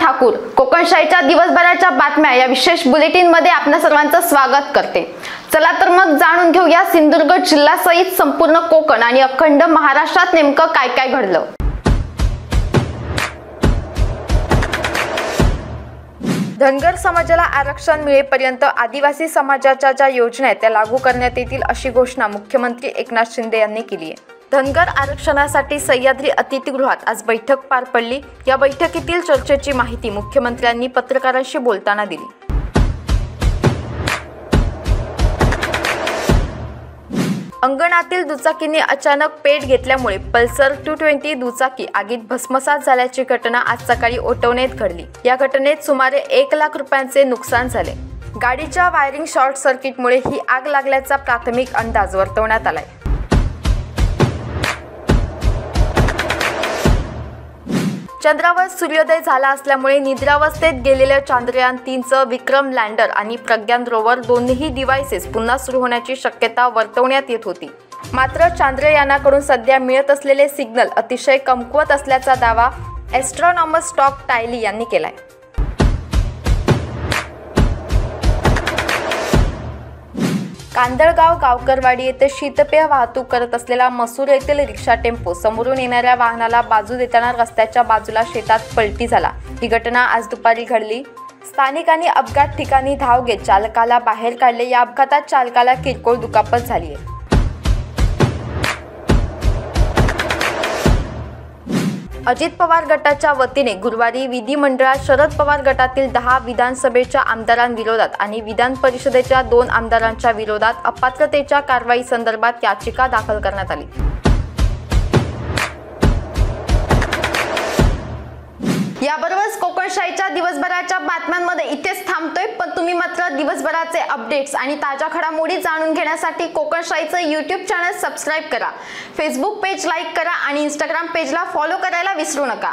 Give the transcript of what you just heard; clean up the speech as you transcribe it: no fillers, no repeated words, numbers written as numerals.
ठाकूर कोकणशाहीच्या दिवसभराच्या बातम्या या विशेष बुलेटिन मध्ये आपल्या सर्वांचं स्वागत करते। चला तर मग जाणून घेऊया सिंधुदुर्ग जिल्ह्यासहित संपूर्ण कोकण आणि अखंड महाराष्ट्रात नेमकं काय काय घडलं। धनगर समाजाला आरक्षण मिळेपर्यंत आदिवासी समाजाच्या ज्या योजना आहेत त्या लागू करण्यात येतील अशी घोषणा मुख्यमंत्री एकनाथ शिंदे यांनी केली आहे। धनगर आरक्षणासाठी सह्याद्री अतिथीगृहात आज बैठक पार पडली। या बैठकीतील चर्चेची माहिती मुख्यमंत्र्यांनी पत्रकारांशी बोलताना दिली। अंगणातील दुचाकीने अचानक पेट घेतल्यामुळे पल्सर 220 दुचाकी आगीत भस्मसात झाल्याची घटना आज सकाळी ओटवण्यात घडली। या घटनेत सुमारे 1 लाख रुपयांचे नुकसान झाले। गाडीच्या वायरिंग शॉर्ट सर्किटमुळे ही आग लागल्याचा प्राथमिक अंदाज वर्तवण्यात आलाय। चंद्रावर सूर्योदय झाला असल्यामुळे निद्रावस्थेत गेलेल्या चांद्रयान 3चं विक्रम लँडर आणि प्रज्ञान रोवर दोन्ही डिव्हाइसेस पुन्हा सुरू होण्याची शक्यता वर्तवण्यात येत होती। मात्र चांद्रयानाकडून सध्या मिळत असलेले सिग्नल अतिशय कमकुवत असल्याचा दावा एस्ट्रॉनॉमर स्टॉक टायली यांनी केलाय। कांदळगाव गावकरवाडी येथे शीतपेय वाहतूक करत असलेला मसूर येथील रिक्षा टेम्पो समोरून येणाऱ्या वाहनाला बाजू देताना रस्त्याच्या बाजूला शेतात पलटी झाला। ही घटना आज दुपारी घडली। स्थानिकांनी अपघात ठिकाणी धाव घेत चालकाला बाहेर काढले। या अपघातात चालकाला किरकोळ दुखापत झाली आहे। अजित पवार गटाच्या वतीने गुरुवारी विधिमंडळात शरद पवार गटातील 10 विधानसभेच्या आमदारांविरोधात आणि विधान परिषदेच्या 2 आमदारांच्या विरोधात अपात्रतेच्या कारवाई संदर्भात याचिका दाखल करण्यात आली। याबरोबरच कोकणशाहीच्या दिवसभराच्या बातम्यांमध्ये इथेच थांबतोय, पण तुम्ही मात्र दिवसभराचे अपडेट्स आणि ताज्या घडामोडी जाणून घेण्यासाठी कोकणशाहीचं YouTube चॅनल सबस्क्राइब करा, फेसबुक पेज लाईक करा आणि Instagram पेजला फॉलो करायला विसरू नका।